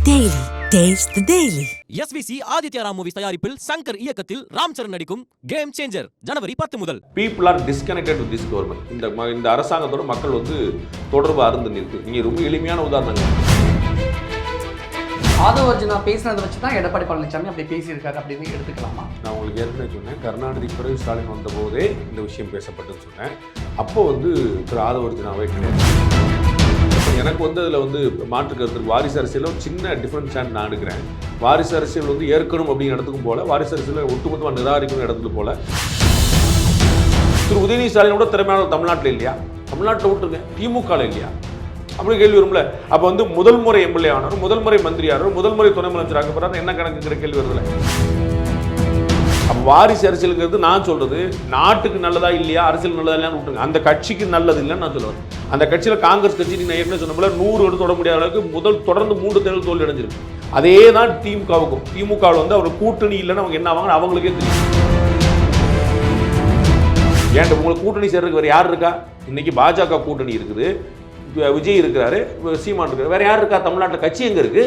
Daily. Taste the Daily. SVC Aditya Ram movies தயாரிப்பில் சங்கர் இயக்கத்தில் ராம் சரண் நடிக்கும் கேம் சேஞ்சர் ஜனவரி 10 முதல். People are disconnected with this government. இந்த அரசாங்கத்தோட மக்கள் தொடர்பு அருந்து நிற்கு. நீங்க ரொம்ப எளிமையான உதாரணங்கள். ஆதவர்ஜுனா பேசினதை வச்சு தான் எடப்பாடி பழனிசாமி அப்படி பேசியிருக்காரு அப்படின்னு எடுத்துக்கலாமா? நான் உங்களுக்கு ஏற்கனவே சொன்னேன், கருணாநிதி பிறகு ஸ்டாலின் வந்த போதே இந்த விஷயம் பேசப்பட்டுன்னு சொன்னேன். அப்போ திரு ஆதவர்ஜுனாவே கிடையாது. எனக்கு அதில் மாற்று கருத்து வாரிசு அரசியலில் ஒரு சின்ன டிஃப்ரெண்ட் ஸ்டாண்ட் நான் எடுக்கிறேன். வாரிசு அரசியல் ஏற்கணும் அப்படிங்கிற இடத்துக்கும் போல, வாரிசு அரசியலை ஒட்டுமொத்தமாக நிராகரிக்கணும் இடத்துக்கு போல. திரு உதயநிதி ஸ்டாலினோட திறமையான தமிழ்நாட்டில் இல்லையா? தமிழ்நாட்டில் விட்டுருங்க, திமுகவில் இல்லையா? அப்படி கேள்வி வரும்ல. அப்போ முதல் முறை எம்எல்ஏ ஆனார், முதல் முறை மந்திரி ஆனார், முதல் முறை துணை முதலமைச்சர் ஆக போறாரு, என்ன கணக்குங்கிற கேள்வி வருதுல. அப்போ வாரிசு அரசியலுங்கிறது நான் சொல்றது நாட்டுக்கு நல்லதா இல்லையா, அரசியல் நல்லதா இல்லையான்னு விட்டுருங்க. அந்த கட்சிக்கு நல்லது இல்லைன்னு நான் சொல்லுவேன். அந்த கட்சியில் காங்கிரஸ் கட்சி நீங்கள் ஏற்கனவே சொன்ன போல 100 தொட முடியாத அளவுக்கு தொடர்ந்து 3 தேர்தல் தோல்வி அடைஞ்சிருக்கு. அதே தான் திமுகவுக்கும். திமுகவில் அவர் கூட்டணி இல்லைன்னு அவங்க என்ன ஆவாங்க அவங்களுக்கே தெரியும். ஏன்ட்டு உங்களுக்கு கூட்டணி சேர்றதுக்கு வேறு யார் இருக்கா? இன்னைக்கு பாஜக கூட்டணி இருக்குது, விஜய் இருக்கிறாரு, சீமான் இருக்காரு, வேற யார் இருக்கா? தமிழ்நாட்டில் கட்சி எங்கே இருக்கு?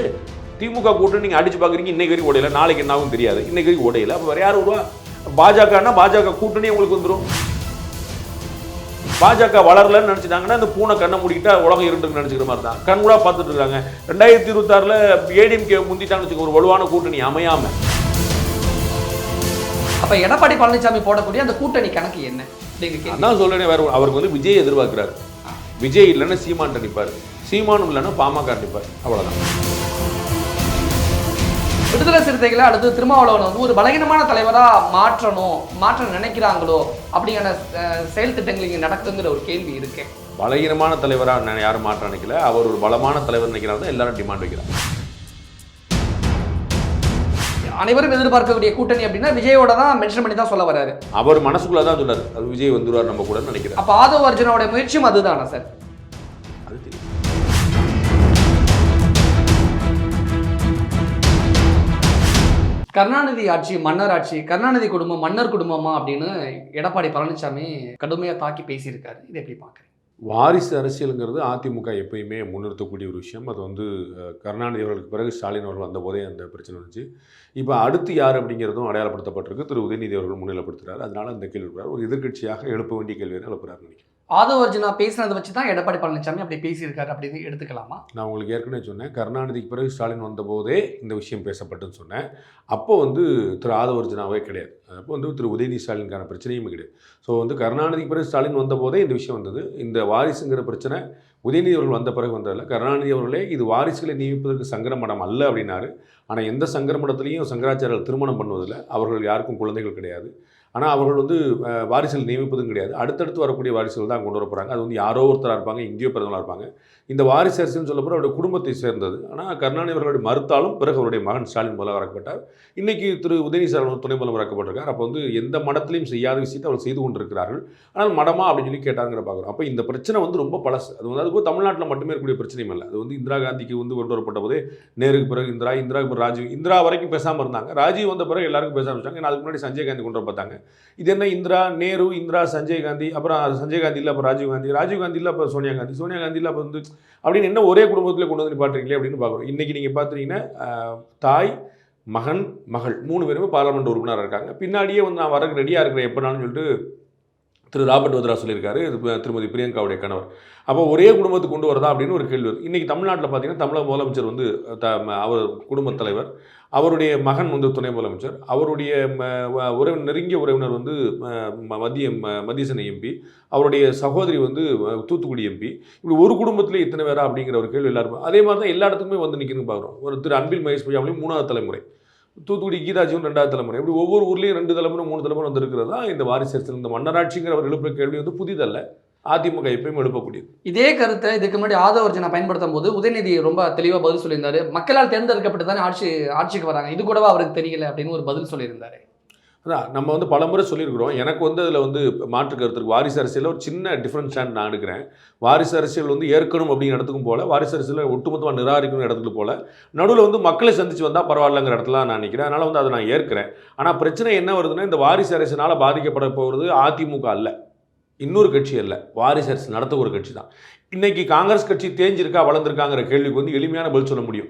திமுக கூட்டணி நீங்கள் அடிச்சு பார்க்குறீங்க, இன்னைக்கு வரைக்கும் உடையில, நாளைக்கு என்னாவும் தெரியாது, இன்னைக்கு வரைக்கும் உடையில. அப்போ வேற யார் வருவா? பாஜகன்னா பாஜக கூட்டணி உங்களுக்கு வந்துடும். பாஜக வளரலன்னு நினைச்சிட்டாங்கன்னா இந்த பூனை கண்ணை மூடிக்கிட்டா உலகம் இருந்துன்னு நினைச்சுக்கிற மாதிரி தான் கண் கூட பார்த்துட்டு இருக்காங்க. 2026 ஏடிஎம்கே முந்திட்டான்னு வச்சுக்க, ஒரு வலுவான கூட்டணி அமையாம. அப்ப எடப்பாடி பழனிசாமி போடக்கூடிய அந்த கூட்டணி கணக்கு என்ன? அதான் சொல்றேன், வேற அவருக்கு விஜய் எதிர்பார்க்கிறாரு. விஜய் இல்லைன்னா சீமான் நிற்பார், சீமானும் இல்லைன்னா பாமக நிற்பார், அவ்வளவுதான். விடுதலை சிறுத்தைகளை அடுத்து திருமாவளவன் ஒரு பலகீனமான தலைவரா மாற்ற நினைக்கிறாங்களோ அப்படிங்கிற செயல் திட்டங்கள் இங்கே நடக்குதுங்கிற ஒரு கேள்வி இருக்கு. பலகீனமான தலைவரா யாரும் மாற்ற நினைக்கல, அவர் ஒரு பலமான தலைவர் நினைக்கிறாங்க, எல்லாரும் டிமாண்ட் வைக்கிறாங்க. அனைவரும் எதிர்பார்க்கக்கூடிய கூட்டணி அப்படின்னா விஜயோட தான் மென்ஷன் பண்ணி தான் சொல்ல வராரு. அவர் மனசுக்குள்ள தான் சொன்னார், அது விஜய் வந்துருவார் நம்ம கூட நினைக்கிறேன். அப்ப ஆதவர்ஜுனாவோட முயற்சியும் அதுதானா சார்? அது தெரியும். கருணாநிதி ஆட்சி மன்னர் ஆட்சி, கருணாநிதி குடும்பம் மன்னர் குடும்பமா அப்படின்னு எடப்பாடி பழனிசாமி கடுமையாக தாக்கி பேசியிருக்காரு. இதை எப்படி பார்க்குறேன்? வாரிசு அரசியலுங்கிறது அதிமுக எப்பயுமே முன்னிறுத்தக்கூடிய ஒரு விஷயம். அது கருணாநிதி அவர்களுக்கு பிறகு ஸ்டாலின் அவர்கள் வந்த போதே அந்த பிரச்சனை வந்துச்சு. இப்போ அடுத்து யார் அப்படிங்கிறதும் அடையாளப்படுத்தப்பட்டிருக்கு. திரு உதயநிதி அவர்கள் முன்னிலைப்படுத்துகிறார். அதனால அந்த கேள்வி எழுப்புறாரு. ஒரு எதிர்கட்சியாக எழுப்ப வேண்டிய கேள்வியை எழுப்புறாருன்னு நினைக்கிறேன். ஆதவர்ஜுனா பேசினதை வச்சு தான் எடப்பாடி பழனிசாமி அப்படி பேசியிருக்காரு அப்படின்னு எடுத்துக்கலாமா? நான் உங்களுக்கு ஏற்கனவே சொன்னேன், கருணாநிதிக்கு பிறகு ஸ்டாலின் வந்த போதே இந்த விஷயம் பேசப்பட்டுன்னு சொன்னேன். அப்போ திரு ஆதவர்ஜுனாவே கிடையாது. அப்போ திரு உதயநிதி ஸ்டாலினுக்கான பிரச்சனையுமே கிடையாது. ஸோ கருணாநிதிக்கு பிறகு ஸ்டாலின் வந்த போதே இந்த விஷயம் வந்தது. இந்த வாரிசுங்கிற பிரச்சனை உதயநிதி அவர்கள் வந்த பிறகு வந்ததில்லை. கருணாநிதி அவர்களே இது வாரிசுகளை நியமிப்பதற்கு சங்கரமடம் அல்ல அப்படின்னாரு. ஆனால் எந்த சங்கரமடத்துலையும் சங்கராச்சாரியர்கள் திருமணம் பண்ணுவதில்லை. அவர்கள் யாருக்கும் குழந்தைகள் கிடையாது. ஆனால் அவர்கள் வாரிசுகள் நியமிப்பதும் கிடையாது. அடுத்தடுத்து வரக்கூடிய வாரிசுகள் தான் கொண்டு வர போகிறாங்க. அது யாரோ ஒருத்தராக இருப்பாங்க, எங்கேயோ பிறந்தவர்களாக இருப்பாங்க. இந்த வாரிசு அரசியல்னு சொல்லப்போ அவருடைய குடும்பத்தை சேர்ந்தது. ஆனால் கருணாநிதி அவர்களுடைய மறுத்தாலும் பிறகு அவருடைய மகன் ஸ்டாலின் முதல்வராக்கப்பட்டார். இன்றைக்கி திரு உதயநிதி ஸ்டாலின் துணை முதல்வராக்கப்பட்டிருக்கார். அப்போ எந்த மடத்திலையும் செய்யாத விஷயத்தை அவர் செய்து கொண்டிருக்கிறார்கள். ஆனால் மடமா அப்படின்னு சொல்லி கேட்டாங்கிற பார்க்குறோம். அப்போ இந்த பிரச்சனை ரொம்ப பழசு. அது தமிழ்நாட்டில் மட்டுமே இருக்கக்கூடிய பிரச்சனையும் இல்லை. அது இந்திரா காந்திக்கு கொண்டு வரப்பட்ட போதே நேருக்கு பிறகு இந்திராவுக்கு பிறகு ராஜீவ், இந்திரா வரைக்கும் பேசாமல் இருந்தாங்க. ராஜீவ் வந்த பிறகு எல்லாருக்கும் பேசாமல் வச்சாங்க. அதுக்கு முன்னாடி சஞ்சய் காந்தி கொண்டு வர பார்த்தாங்க. இது என்ன இந்திரா, நேரு, இந்திரா, சஞ்சய் காந்தி, அப்புறம் சஞ்சய் காந்தி இல்லை, அப்புறம் ராஜீவ் காந்தி இல்லை, அப்புறம் சோனியா காந்தி இல்லை, அப்போ அப்படின்னு என்ன ஒரே குடும்பத்தில் கொண்டு வந்து பாட்டுறீங்களே அப்படின்னு பார்க்குறோம். இன்றைக்கி நீங்கள் பார்த்துட்டீங்கன்னா தாய், மகன், மகள் 3 பேருமே பார்லிமெண்ட் உறுப்பினராக இருக்காங்க. பின்னாடியே நான் வரக்கு ரெடியாக இருக்கிறேன் எப்போனாலும் சொல்லிட்டு திரு ராபர்ட் வத்ரா சொல்லியிருக்காரு, திருமதி பிரியங்காவுடைய கணவர். அப்போ ஒரே குடும்பத்துக்கு கொண்டு வரதா அப்படின்னு ஒரு கேள்வி வருது. இன்றைக்கி தமிழ்நாட்டில் பார்த்தீங்கன்னா தமிழக முதலமைச்சர் அவர் குடும்பத் தலைவர், அவருடைய மகன் துணை முதலமைச்சர், அவருடைய நெருங்கிய உறவினர் மத்திய சென்னை எம்பி, அவருடைய சகோதரி தூத்துக்குடி எம்பி. இப்படி ஒரு குடும்பத்திலே இத்தனை பேரா அப்படிங்கிற ஒரு கேள்வி எல்லாருக்கும். அதே மாதிரி தான் எல்லா இடத்துக்குமே நிற்கணும்னு பார்க்குறோம். ஒரு திரு அன்பில் மகேஷ் பொய்யாமலையும் 3வது தலைமுறை, தூத்துக்குடி கீதாஜியும் 2வது தலைமுறை. இப்படி ஒவ்வொரு ஊர்லேயும் 2 தலைமுறை 3 தலைமுறை இருக்கிறதா இந்த வாரிசு அரசியல். இந்த மன்னராட்சிங்கிற அவர் எழுப்புற கேள்வி புதிதல்ல, அதிமுக எப்பயும் எழுப்பக்கூடியது. இதே கருத்தை இதுக்கு முன்னாடி ஆதவர்ஜுனா பயன்படுத்தும் போது உதயநிதி ரொம்ப தெளிவாக பதில் சொல்லியிருந்தாரு. மக்களால் தேர்ந்தெடுக்கப்பட்டு தானே ஆட்சிக்கு வராங்க, இது கூடவா அவருக்கு தெரியல அப்படின்னு ஒரு பதில் சொல்லியிருந்தாரு. அதான் நம்ம பல முறை சொல்லியிருக்கிறோம். எனக்கு அதில் மாற்று கருத்து இருக்குது. வாரிசு அரசியலில் ஒரு சின்ன டிஃப்ரெண்ட் ஸ்டாண்ட் நான் எடுக்கிறேன். வாரிசு அரசியல் ஏற்கணும் அப்படிங்கிற இடத்துக்கும் போல, வாரிசு அரசியலை ஒட்டுமொத்தமாக நிராகரிக்கணும் இடத்துக்கு போல, நடுவில் மக்களை சந்திச்சு வந்தால் பரவாயில்லைங்கிற இடத்துல நான் நினைக்கிறேன். அதனால் அதை நான் ஏற்கிறேன். ஆனால் பிரச்சனை என்ன வருதுன்னா, இந்த வாரிசு அரசியனால் பாதிக்கப்பட போகிறது அதிமுக அல்ல, இன்னொரு கட்சி அல்ல, வாரிசு அரசு நடத்த ஒரு கட்சி தான். இன்னைக்கு காங்கிரஸ் கட்சி தேஞ்சிருக்கா வளர்ந்துருக்காங்கிற கேள்விக்கு எளிமையான பதில் சொல்ல முடியும்.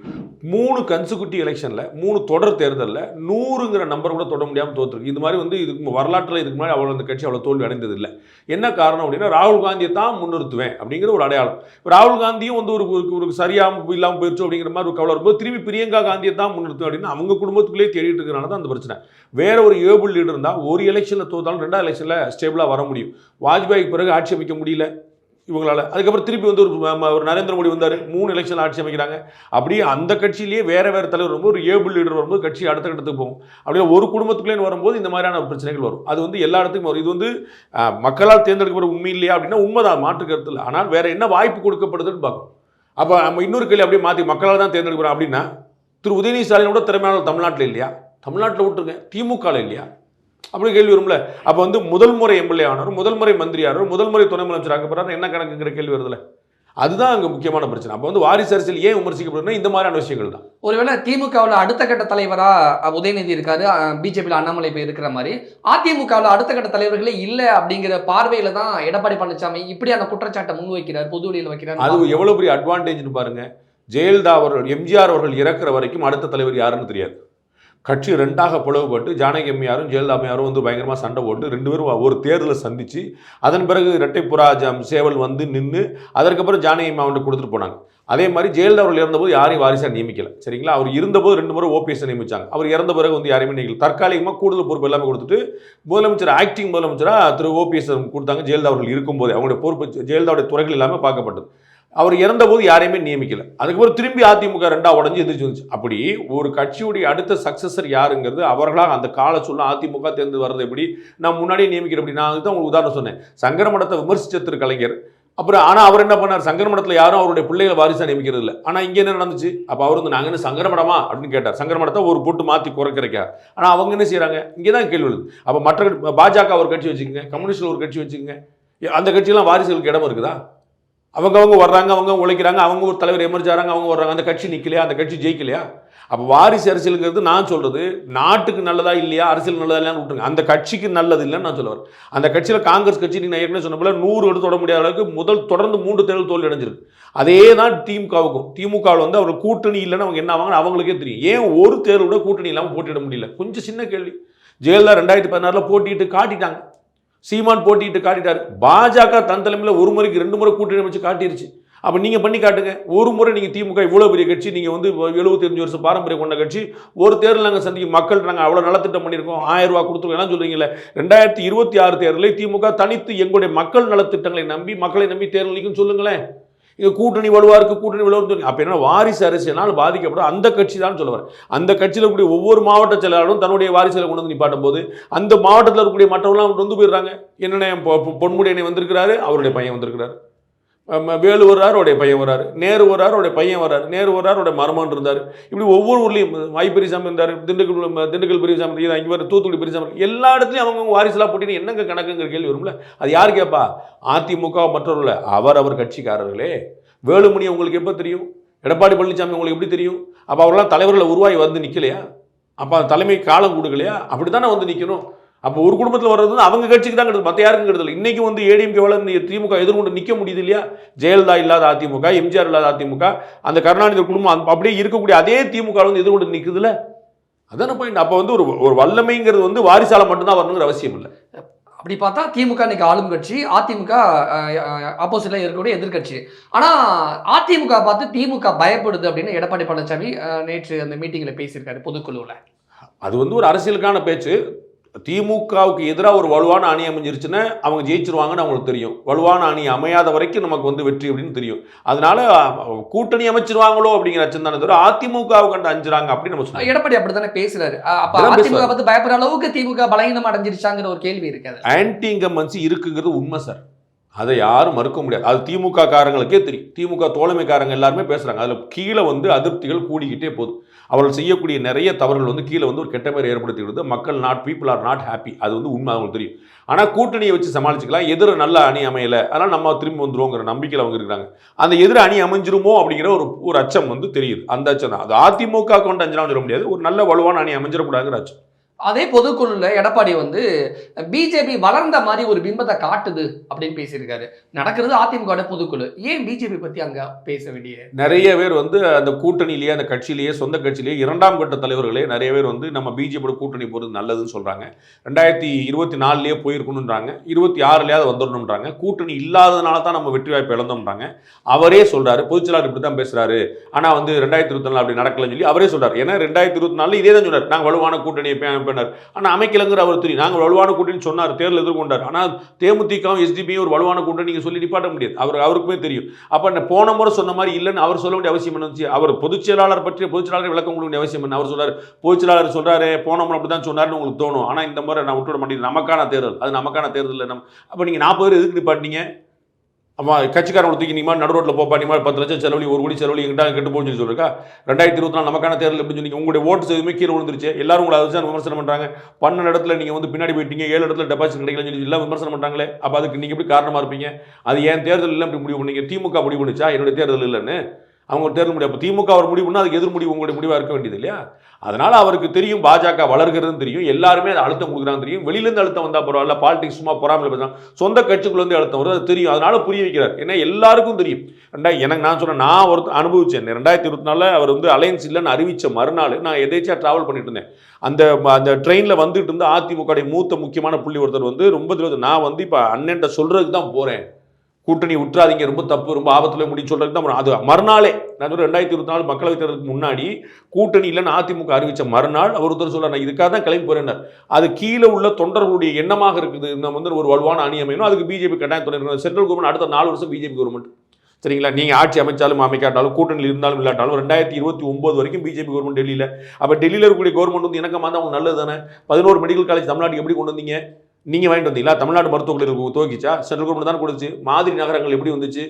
3 கன்சிக்யூட்டிவ் எலெக்ஷனில் 3 தொடர் தேர்தலில் 100ங்கிற நம்பர் கூட தொட முடியாமல் தோற்றுருக்கு. இது மாதிரி வந்து இதுக்கு வரலாற்றில் இதுக்கு முன்னாடி அவ்வளோ அந்த கட்சி அவ்வளோ தோல்வி அடைந்தது இல்லை. என்ன காரணம் அப்படின்னா ராகுல் காந்தியை தான் முன்னிறுத்துவேன் அப்படிங்கிற ஒரு அடையாளம். ராகுல் காந்தியும் வந்து ஒரு சரியாக இல்லாமல் போயிடுச்சு அப்படிங்கிற மாதிரி ஒரு கவலை வரும்போது திரும்பி பிரியங்கா காந்தியை தான் முன்னிறுத்துவேன் அப்படின்னு அவங்க குடும்பத்துக்குள்ளேயே தேடிட்டு இருக்கிறனால தான் அந்த பிரச்சனை. வேற ஒரு ஏபிள் லீடர் இருந்தால் ஒரு எலெக்ஷனில் தோத்தாலும் 2வது எலெக்ஷனில் ஸ்டேபிளாக வர முடியும். வாஜ்பாய்க்கு பிறகு ஆட்சி அமைக்க முடியல இவங்களால. அதுக்கப்புறம் திருப்பி வந்து ஒரு நரேந்திர மோடி வந்தார், 3 எலெக்ஷன் ஆட்சி அமைக்கிறாங்க. அப்படியே அந்த கட்சியிலேயே வேற தலைவர் வரும்போது ஒரு ஏபிள் லீடர் வரும்போது கட்சி அடுத்த கட்டத்துக்கு போகும். அப்படியே ஒரு குடும்பத்துக்குள்ளே வரும்போது இந்த மாதிரியான பிரச்சனைகள் வரும். அது வந்து எல்லா இடத்துக்கும் வரும். இது வந்து மக்களால் தேர்ந்தெடுக்கப்படுற உண்மை இல்லையா அப்படின்னா உண்மைதான், மாற்று கருத்து இல்லை. ஆனால் வேற என்ன வாய்ப்பு கொடுக்கப்படுதுன்னு பார்க்கும். அப்போ நம்ம இன்னொரு கேள்வி அப்படியே மாற்றி மக்களால் தான் தேர்ந்தெடுக்கிறோம் அப்படின்னா திரு உதயநிதி ஸ்டாலினோட திறமையான தமிழ்நாட்டில் இல்லையா? தமிழ்நாட்டில் விட்டுருங்க, திமுகவில் இல்லையா? அப்படி கேள்வி வரும்ல. அப்போ வந்து முதல் முறை எம்எல்ஏ ஆனார், முதல் முறை மந்திரி ஆனார், முதல் முறை துணை முதலமைச்சர் ஆக்கப்படுறாரு, என்ன கணக்குங்கிற கேள்வி வருதுல்ல. அதுதான் அங்கே முக்கியமான பிரச்சனை. அப்போ வந்து வாரிசு அரசியல் ஏன் விமர்சிக்கப்படுதுன்னா இந்த மாதிரியான விஷயங்கள் தான். ஒருவேளை திமுகவில் அடுத்த கட்ட தலைவராக உதயநிதி இருக்காரு, பிஜேபியில் அண்ணாமலை போய் இருக்கிற மாதிரி அதிமுகவில் அடுத்த கட்ட தலைவர்களே இல்லை அப்படிங்கிற பார்வையில தான் எடப்பாடி பழனிசாமி இப்படியான குற்றச்சாட்டை முன்வைக்கிறார், பொது வெளியில் வைக்கிறார். அது எவ்வளோ பெரிய அட்வான்டேஜ்னு பாருங்க. ஜெயலலிதா அவர்கள், எம்ஜிஆர் அவர்கள் இறக்குற வரைக்கும் அடுத்த தலைவர் யாருன்னு தெரியாது. கட்சி 2ஆக பிளவுபட்டு ஜானகி அம்மையாரும் ஜெயலலிதா அம்மையாரும் வந்து பயங்கரமாக சண்டை போட்டு 2 பேரும் ஒரு தேர்தலை சந்தித்து அதன் பிறகு இரட்டைப்புறா சேவல் வந்து நின்று அதற்கப்புறம் ஜானகி அம்மா வந்து கொடுத்துட்டு போனாங்க. அதே மாதிரி ஜெயலலிதா அவர்கள் இருந்தபோது யாரையும் வாரிசாக நியமிக்கல, சரிங்களா? அவர் இருந்தபோது 2 முறை ஓபிஎஸ் நியமிச்சாங்க. அவர் இறந்த பிறகு வந்து யாரையுமே நியமிக்கல. தற்காலிகமாக கூடுதல் பொறுப்பு எல்லாமே கொடுத்துட்டு முதலமைச்சர் ஆக்டிங் முதலமைச்சராக திரு ஓபிஎஸ் கொடுத்தாங்க. ஜெயலலிதா அவர்கள் இருக்கும்போது அவங்களுடைய பொறுப்பு ஜெயலலிதாவுடைய துறைகள் எல்லாமே பார்க்கப்பட்டது. அவர் இறந்தபோது யாரையுமே நியமிக்கல. அதுக்கப்புறம் திரும்பி அதிமுக 2ஆக உடஞ்சி எதிர்த்து வந்துச்சு. அப்படி ஒரு கட்சியுடைய அடுத்த சக்சஸர் யாருங்கிறது அவர்களாக அந்த கால சொல்ல அதிமுக தேர்ந்து வர்றது எப்படி நான் முன்னாடியே நியமிக்கிறேன் அப்படி. நான் அதுதான் உங்களுக்கு உதாரணம் சொன்னேன். சங்கரமடத்தை விமர்சிச்ச திரு கலைஞர் அப்புறம் ஆனால் அவர் என்ன பண்ணார், சங்கரமடத்தில் யாரும் அவருடைய பிள்ளைகளை வாரிசாக நியமிக்கிறது இல்லை. ஆனால் இங்கே என்ன நடந்துச்சு, அப்போ அவர் வந்து நாங்கள் என்ன சங்கரமடமா அப்படின்னு கேட்டார். சங்கரமடத்தை ஒரு போட்டு மாற்றி குறைக்கிறக்கா. ஆனால் அவங்க என்ன செய்கிறாங்க, இங்கே தான் கேள்வி வருது. அப்போ மற்ற பாஜக ஒரு கட்சி வச்சுக்கோங்க, கம்யூனிஸ்டில் ஒரு கட்சி வச்சுக்கோங்க, அந்த கட்சியெல்லாம் வாரிசுகளுக்கு இடம் இருக்குதா? அவங்க வர்றாங்க, அவங்க உழைக்கிறாங்க, அவங்க ஒரு தலைவர் எமர்ஜ் ஆகிறாங்க, அவங்க வர்றாங்க, அந்த கட்சி நிற்கலையா, அந்த கட்சி ஜெயிக்கலையா? அப்போ வாரிசு அரசியலுங்கிறது நான் சொல்கிறது நாட்டுக்கு நல்லதா இல்லையா, அரசியல் நல்லதா இல்லையான்னு விட்டுருங்க. அந்த கட்சிக்கு நல்லது இல்லைன்னு நான் சொல்லுவேன். அந்த கட்சியில் காங்கிரஸ் கட்சி நீங்கள் ஏற்கனவே சொன்ன போல 100 எடுத்து தொட முடியாத அளவுக்கு தொடர்ந்து 3 தேர்தல் தோல்வி அடைஞ்சிருக்கு. அதே தான் திமுகவுக்கும். திமுகவில் வந்து அவர் கூட்டணி இல்லைன்னு அவங்க என்ன ஆவாங்கன்னு அவங்களுக்கே தெரியும். ஏன் ஒரு தேர்தல் கூட கூட்டணி இல்லாமல் போட்டியிட முடியல? கொஞ்சம் சின்ன கேள்வி. ஜெயலலிதா 2016 போட்டிட்டு காட்டிட்டாங்க, சீமான் போட்டிட்டு காட்டிட்டாரு. பாஜக தன் தலைமையில் 1 முறைக்கு 2 முறை கூட்டணி வச்சு காட்டிருச்சு. அப்போ நீங்கள் பண்ணி காட்டுங்க. ஒரு முறை நீங்கள் திமுக இவ்வளோ பெரிய கட்சி, நீங்கள் வந்து 75 வருஷம் பாரம்பரியம் கொண்ட கட்சி, ஒரு தேர்தல் நாங்கள் சந்திக்கும் மக்கள் நாங்கள் அவ்வளோ நலத்திட்டம் பண்ணியிருக்கோம், 1000 ரூபா கொடுத்துருக்கோம் எல்லாம் சொல்கிறீங்களே. 2026 தேர்தலில் திமுக தனித்து எங்களுடைய மக்கள் நலத்திட்டங்களை நம்பி மக்களை நம்பி தேர்தலிக்கும் சொல்லுங்களேன். இங்கே கூட்டணி வலுவாக இருக்குது, கூட்டணி வலுவாக சொல்லி அப்போ என்ன வாரிசு அரசியனால் பாதிக்கப்படும் அந்த கட்சி தான் சொல்லுவார். அந்த கட்சியில் இருக்கக்கூடிய ஒவ்வொரு மாவட்ட செயலாளரும் தன்னுடைய வாரிசுகளை கொண்டு வந்து நிப்பாட்டும் போது அந்த மாவட்டத்தில் இருக்கக்கூடிய மற்றவர்களாம் வந்து போயிடுறாங்க. என்னென்ன பொன்முடியனை வந்திருக்கிறாரு, அவருடைய பையன் வந்திருக்கிறார், வேலு வர்றாரு, அவருடைய பையன் வர்றாரு, நேரு வர்றாரு, அவருடைய பையன் வர்றாரு, நேரு வர்றாரு, அவருடைய மருமகன் இருந்தார். இப்படி ஒவ்வொரு ஊர்லேயும் பெரியசாமி இருந்தார், திண்டுக்கல் பெரியசாமி, இங்கே வர தூத்துக்குடி பெரியசாமி, எல்லா இடத்துலையும் அவங்க வாரிசுலாம் போட்டின்னு என்னங்க கணக்குங்கிற கேள்வி வரும்ல. அது யார் கேட்பா? அதிமுக மற்றவர்கள அவர் கட்சிக்காரர்களே. வேலுமணி உங்களுக்கு எப்போ தெரியும்? எடப்பாடி பழனிசாமி உங்களுக்கு எப்படி தெரியும்? அப்போ அவரெல்லாம் தலைவர்களை உருவாகி வந்து நிற்கலையா? அப்போ தலைமை காலம் கொடுக்கலையா? அப்படி தானே வந்து நிற்கணும். அப்போ ஒரு குடும்பத்தில் வர்றது அவங்க கட்சிக்கு தான் கிடையாது, மற்ற யாருக்கும் கிடையாது. இன்றைக்கி வந்து ஏடிஎம்கே வளர்ந்து திமுக எதிர்கொண்டு நிற்க முடியுது இல்லையா? ஜெயலலிதா இல்லாத அதிமுக, எம்ஜிஆர் இல்லாத அதிமுக, அந்த கருணாநிதி குடும்பம் அப்படியே இருக்கக்கூடிய அதே திமுக வந்து எதிர்கொண்டு நிற்குதுல்ல. அதான பாயிண்ட். அப்போ வந்து ஒரு வல்லமைங்கிறது வந்து வாரிசால மட்டும்தான் வரணுங்கிற அவசியம் இல்லை. அப்படி பார்த்தா திமுக இன்னைக்கு ஆளும் கட்சி, அதிமுக ஆப்போசிட்ல இருக்கக்கூடிய எதிர்கட்சி. ஆனால் அதிமுக பார்த்து திமுக பயப்படுது அப்படின்னு எடப்பாடி பழனிசாமி நேற்று அந்த மீட்டிங்கில் பேசியிருக்காரு பொதுக்குழுவில். அது வந்து ஒரு அரசியலுக்கான பேச்சு. திமுகவுக்கு எதிராக ஒரு வலுவான அணி அமைஞ்சிருச்சுன்னா அவங்க ஜெயிச்சிருவாங்கன்னு அவங்களுக்கு தெரியும். வலுவான அணி அமையாத வரைக்கும் நமக்கு வந்து வெற்றி அப்படின்னு தெரியும். அதனால கூட்டணி அமைச்சிருவாங்களோ அப்படிங்கிற அச்சம் தானே தவிர அதிமுகவை கண்டு அஞ்சுறாங்க அப்படின்னு நம்ம சொல்லுவோம். எடப்பாடி அப்படித்தானே பேசுறாரு. அப்ப அதிமுக வந்து பயப்படுற அளவுக்கு திமுக பலகீனம் அடைஞ்சிருச்சாங்கிற ஒரு கேள்வி இருக்காது. ஆன்டி இன்கம்பன்சி இருக்குங்கிறது உண்மை சார், அதை யாரும் மறுக்க முடியாது. அது திமுக காரங்களுக்கே தெரியும். திமுக தோழமைக்காரங்க எல்லாருமே பேசுறாங்க. அதில் கீழே வந்து அதிருப்திகள் கூடிக்கிட்டே போகுது. அவர்கள் செய்யக்கூடிய நிறைய தவறுகள் வந்து கீழே வந்து ஒரு கெட்ட பேர் ஏற்படுத்திவிடுது. மக்கள் பீப்புள் ஆர் நாட் ஹாப்பி. அது வந்து உண்மை, அவங்களுக்கு தெரியும். ஆனால் கூட்டணியை வச்சு சமாளிச்சுக்கலாம். எதிர நல்ல அணி அமையலை, அதனால் நம்ம திரும்பி வந்துருவோங்கிற நம்பிக்கையில் அவங்க இருக்கிறாங்க. அந்த எதிர அணி அமைஞ்சிருமோ அப்படிங்கிற ஒரு அச்சம் வந்து தெரியுது. அந்த அச்சம் தான். அது அதிமுக கொண்டு அஞ்சலாம் சொல்ல முடியாது. ஒரு நல்ல வலுவான அணி அமைஞ்சிடக்கூடாதுங்கிற அச்சம். அதே பொதுக்குழுல எடப்பாடி வந்து பிஜேபி வளர்ந்த மாதிரி ஒரு பிம்பத்தை காட்டுது அப்படின்னு பேசியிருக்காரு. நடக்கிறது அதிமுக பொதுக்குழு, ஏன் பிஜேபி பத்தி அங்க பேச வேண்டிய? நிறைய பேர் வந்து அந்த கூட்டணியிலேயே, அந்த கட்சியிலேயே, சொந்த கட்சியிலேயே 2ஆம் கட்ட தலைவர்களே நிறைய பேர் வந்து நம்ம பிஜேபியோட கூட்டணி போகிறது நல்லதுன்னு சொல்றாங்க. 2024லயே போயிருக்கணுன்றாங்க, 26லயாவது வந்துடணுன்றாங்க. கூட்டணி இல்லாததுனால தான் நம்ம வெற்றி வாய்ப்பு இழந்தோம்ன்றாங்க. அவரே சொல்றாரு, பொதுச்செயலாளர் இப்படி தான் பேசுறாரு, ஆனா வந்து 2024 அப்படி நடக்கலன்னு சொல்லி அவரே சொல்றாரு. ஏன்னா 2024 இதே தான் சொன்னார், நாங்கள் வலுவான கூட்டணியை அமைப்பினர், ஆனால் அமைக்கலங்கிற அவர் தெரியும். நாங்கள் வலுவான கூட்டணி சொன்னார், தேர்தல் எதிர்கொண்டார். ஆனால் தேமுதிகவும் எஸ்டிபியும் ஒரு வலுவான கூட்டணி நீங்கள் சொல்லி நிப்பாட்ட முடியாது, அவருக்குமே தெரியும். அப்போ போன முறை சொன்ன மாதிரி இல்லைன்னு அவர் சொல்ல வேண்டிய அவசியம் என்ன? அவர் பொதுச் செயலாளர் பற்றி பொதுச்செயலாளர் விளக்கம் கொடுக்க வேண்டிய அவசியம் என்ன? அவர் சொல்றாரு, பொதுச்செயலாளர் சொல்றாரு போன முறை அப்படி தான் சொன்னார்னு உங்களுக்கு தோணும், ஆனால் இந்த முறை நான் விட்டுவிட மாட்டேன், நமக்கான தேர்தல், அது நமக்கான தேர்தல். அப்போ நீங்கள் 40 பேர் எதுக்கு நிப்பாட்டினீங்க? அப்போ கட்சிக்காரங்களை தூக்கி நீமா நடு ரோட்டில் போப்பா, நீமா 10 லட்சம் செலவழி, 1 கோடி செலவழி எங்கிட்ட கெட்டு போச்சுன்னு சொல்லிருக்கா? 2024 நமக்கான தேர்தல் எப்படின்னு சொன்னீங்க? உங்களுடைய ஓட்டு எதுவுமே கீழே விழுந்துருச்சு, எல்லாரும் உங்களை அதை வச்சு விமர்சனம் பண்ணுறாங்க. 12 இடத்துல நீங்கள் வந்து பின்னாடி போயிட்டீங்க, 7 இடத்துல டெபாசிட் கிடைக்கலன்னு சொல்லி எல்லாம் விமர்சனம் பண்ணுறாங்களே. அப்போ அதுக்கு நீங்கள் எப்படி காரணமாக இருப்பீங்க? அது ஏன் தேர்தல் இல்லை அப்படி முடிவு பண்ணீங்க? திமுக முடிவு பண்ணிச்சா என்னுடைய தேர்தல் இல்லைன்னு? அவங்க தேர்தல் முடிவு. அப்போ திமுக அவர் முடிவு பண்ணால் அதுக்கு எதிர் முடிவு உங்களுடைய முடிவாக இருக்க வேண்டியது இல்லையா? அதனால் அவருக்கு தெரியும் பாஜக வளர்கிறதுன்னு தெரியும், எல்லாருமே அதை அழுத்தம் கொடுக்குறாங்க தெரியும். வெளியிலேருந்து அழுத்தம் வந்தால் பரவாயில்ல, பாலிடிக்ஸ் சும்மா பொறாமல் பேசுகிறாங்க, சொந்த கட்சிக்குள்ளேருந்து அழுத்தம் வரும், அது தெரியும். அதனால புரிய வைக்கிறார். ஏன்னா எல்லாருக்கும் தெரியும். எனக்கு நான் சொன்னேன், நான் ஒரு அனுபவிச்சேன். 2024 அவர் வந்து அலையன்ஸ் இல்லைன்னு அறிவித்த மறுநாள் நான் எதேச்சியாக ட்ராவல் பண்ணிட்டு இருந்தேன். அந்த ட்ரெயினில் வந்துட்டு இருந்து அதிமுக மூத்த முக்கியமான புள்ளி ஒருத்தர் வந்து ரொம்ப நான் வந்து இப்போ அண்ணன்ட்ட சொல்கிறதுக்கு தான் போகிறேன், கூட்டணி விட்டுறாதீங்க, ரொம்ப தப்பு, ரொம்ப ஆபத்தில் முடிச்சு சொல்கிறது தான். அது மறுநாளே நான் 2024 மக்களவைத் தேர்தலுக்கு முன்னாடி கூட்டணி இல்லைன்னு அதிமுக அறிவித்த மறுநாள் அவர் ஒருத்தர் சொல்கிறார், நான் இதுக்காக தான் கிளம்பி போகிறேன். அது கீழே உள்ள தொண்டர்களுடைய எண்ணமாக இருக்குது, நம்ம வந்து ஒரு வலுவான அணி அமையணும், அதுக்கு பிஜேபி கட்டாயம் துணை. சென்ட்ரல் கவர்மெண்ட் அடுத்த 4 வருஷம் பிஜேபி கவர்மெண்ட், சரிங்களா? நீங்கள் ஆட்சி அமைச்சாலும் அமைக்காட்டாலும், கூட்டணியில் இருந்தாலும் இல்லாட்டாலும் 2029 வரைக்கும் பிஜேபி கவர்மெண்ட் டெல்லியில். அப்போ டெல்லியில் இருக்கக்கூடிய கவர்மெண்ட் வந்து எனக்கு வந்து அவங்க நல்லது தானே. 11 மெடிக்கல் காலேஜ் தமிழ்நாட்டுக்கு எப்படி கொண்டு வந்தீங்க? நீங்கள் வாங்கிட்டு வந்தீங்களா? தமிழ்நாடு மருத்துவக் கல்லூரிகளுக்கு துவக்கிச்சா? சென்ட்ரல் கவர்மெண்ட் தான் கொடுத்துச்சு. மாதிரி நகரங்கள் எப்படி வந்துச்சு?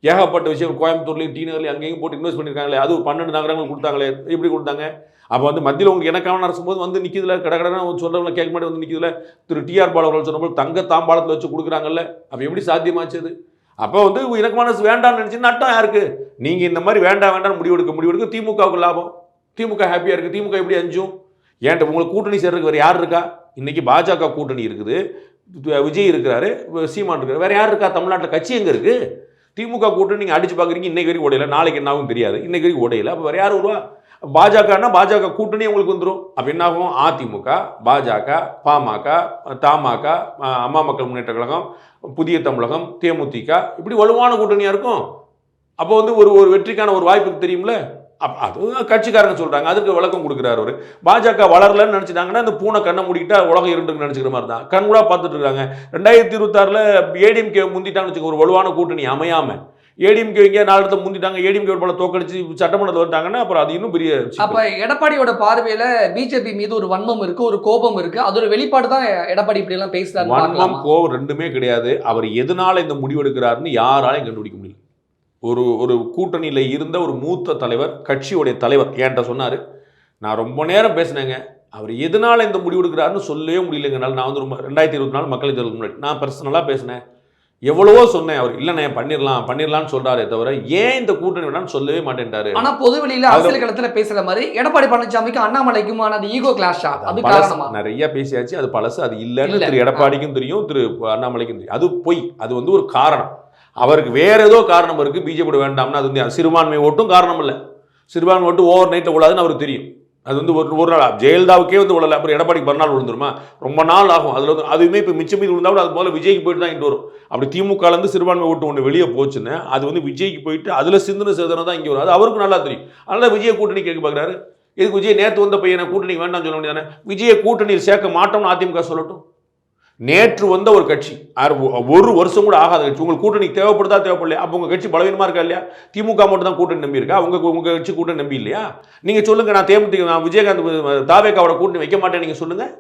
ஏகப்பட்ட விஷயம் கோயம்புத்தூர்லையும் டி நகர்லையும் அங்கேயும் போட்டு இன்வெஸ்ட் பண்ணியிருக்காங்களே, அது 12 நகரங்கள் கொடுத்தாங்களே, எப்படி கொடுத்தாங்க? அப்போ வந்து மத்தியில் உங்களுக்கு எனக்கான அரசும் போது வந்து நிற்கிறதுல கடற்கடனா சொல்கிறவங்க கேட்க மாட்டே வந்து நிற்கிறதுல திரு டிஆர் பாலு அவர்கள் சொன்னபோது தங்க தாம்பாளத்தில் வச்சு கொடுக்குறாங்கல்ல, அப்போ எப்படி சாத்தியமாச்சு அது? அப்போ வந்து இணக்கமான அரசு வேண்டாம்னு நினச்சி நட்டம் யாருக்கு? நீங்கள் இந்த மாதிரி வேண்டாம் முடிவெடுக்க திமுகவுக்கு லாபம், திமுக ஹாப்பியாக இருக்குது. திமுக எப்படி அஞ்சும்? ஏன்ட்ட உங்களுக்கு கூட்டணி சேர்றதுக்கு வேறு யார் இருக்கா? இன்றைக்கி பாஜக கூட்டணி இருக்குது, விஜய் இருக்கிறாரு, சீமான் இருக்கிறார், வேறு யார் இருக்கா? தமிழ்நாட்டில் கட்சி எங்கே இருக்குது? திமுக கூட்டணி நீங்கள் அடித்து பார்க்குறீங்க, இன்றைக்கு வரைக்கும் உடையில, நாளைக்கு என்ன ஆகும் தெரியாது, இன்றைக்கு வரைக்கும் உடையில. அப்போ வேறு யார் வருவா? பாஜகன்னா பாஜக கூட்டணி உங்களுக்கு வந்துடும். அப்போ என்ன ஆகும்? அதிமுக, பாஜக, பாமக, தமாக, அம்மா மக்கள் முன்னேற்ற கழகம், புதிய தமிழகம், தேமுதிக, இப்படி வலுவான கூட்டணியாக இருக்கும். அப்போ வந்து ஒரு வெற்றிக்கான ஒரு வாய்ப்பு தெரியும்ல. அது கட்சிக்காரங்க சொல்கிறாங்க, அதுக்கு விளக்கம் கொடுக்குறாரு அவர். பாஜக வளரலன்னு நினச்சிட்டாங்கன்னா இந்த பூனை கண்ணை மூடிக்கிட்டா உலகம் இருண்டுன்னு நினச்சிக்கிற மாதிரி தான் கண்கூடா பார்த்துட்டு இருக்காங்க. 2026 ஏடிஎம்கே முந்திட்டான்னு வச்சுக்க, ஒரு வலுவான கூட்டணி அமையாமல் ஏடிஎம்கே இங்கே 4 இடத்துல முந்திட்டாங்க, ஏடிஎம்கே போல தோக்கடிச்சு சட்டமன்றத்தில் வந்துட்டாங்கன்னா அப்புறம் அது இன்னும் பெரிய. அப்போ எடப்பாடியோட பார்வையில் பிஜேபி மீது ஒரு வன்மம் இருக்குது, ஒரு கோபம் இருக்குது, அது ஒரு வெளிப்பாடு தான் எடப்பாடி இப்படியெல்லாம் பேசுகிறாரு. வன்மம் கோபம் ரெண்டுமே கிடையாது. அவர் எதனால இந்த முடிவெடுக்கிறாருன்னு யாராலையும் கண்டுபிடிக்க முடியல. ஒரு கூட்டணியில் இருந்த ஒரு மூத்த தலைவர், கட்சியுடைய தலைவர் என்கிட்ட சொன்னார், நான் ரொம்ப நேரம் பேசினேங்க, அவர் எதனால் இந்த முடிவு எடுக்கிறாருன்னு சொல்லவே முடியலைங்கனால. நான் வந்து 2024 மக்களவைத் தேர்தலுக்கு முன்னாடி நான் பர்சனலாக பேசினேன், எவ்வளவோ சொன்னேன். அவர் இல்லைண்ணே பண்ணிடலாம்னு சொல்றாரே தவிர ஏன் இந்த கூட்டணி வேணாம்னு சொல்லவே மாட்டேன்ட்டாரு. ஆனா பொது வெளியில அரசியல் களத்துல பேசுற மாதிரி எடப்பாடி பழனிசாமிக்கு அண்ணாமலைக்கும் அது ஈகோ கிளாஷா? அது காரணமா? நிறைய பேசியாச்சு, அது பழசு, அது இல்லைன்னு திரு எடப்பாடிக்கும் தெரியும், திரு அண்ணாமலைக்கும் தெரியும். அது பொய், அது வந்து ஒரு காரணம். அவருக்கு வேற ஏதோ காரணம் இருக்கு, பிஜேபி வேண்டாம்னா அது வந்து சிறுபான்மை ஓட்டும் காரணம் இல்லை. சிறுபான்மை ஓட்டு ஓவர் நைட்டில் விழாதுன்னு அவருக்கு தெரியும். அது வந்து ஒரு நாள் ஜெயலலிதாவுக்கே வந்து விழல, அப்புறம் எடப்பாடிக்கு மறுநாள் விழுந்துருமா? ரொம்ப நாள் ஆகும். அதில் வந்து அதுவுமே இப்போ மிச்சம் மீது விழுந்தாலும் அது முதல்ல விஜய்க்கு போயிட்டு தான் இங்கே வரும். அப்படி திமுகலேருந்து சிறுபான்மை ஓட்டு ஒன்று வெளியே போச்சுன்னு அது வந்து விஜய்க்கு போயிட்டு அதில் சிந்தனை சேதனை தான் இங்கே வரும். அது அவருக்கு நல்லா தெரியும். அதனால் விஜய் கூட்டணி கேட்க பார்க்குறாரு. இதுக்கு விஜய் நேற்று வந்த பையனை கூட்டணி வேண்டாம்னு சொல்ல முடியாது. விஜயை கூட்டணியில் சேர்க்க மாட்டோம்னு அதிமுக சொல்லட்டும். நேற்று வந்த ஒரு கட்சி, ஒரு வருஷம் கூட ஆகாத கட்சி, உங்களுக்கு கூட்டணி தேவைப்படலையா? அப்போ உங்கள் கட்சி பலவீனமாக இருக்கா இல்லையா? திமுக மட்டும் தான் கூட்டணி நம்பி இருக்கா? உங்கள் கட்சி கூட்டணி நம்பி இல்லையா? நீங்கள் சொல்லுங்கள், நான் விஜயகாந்த் தாவேக்காவோட கூட்டணி வைக்க மாட்டேன் நீங்கள் சொல்லுங்கள்.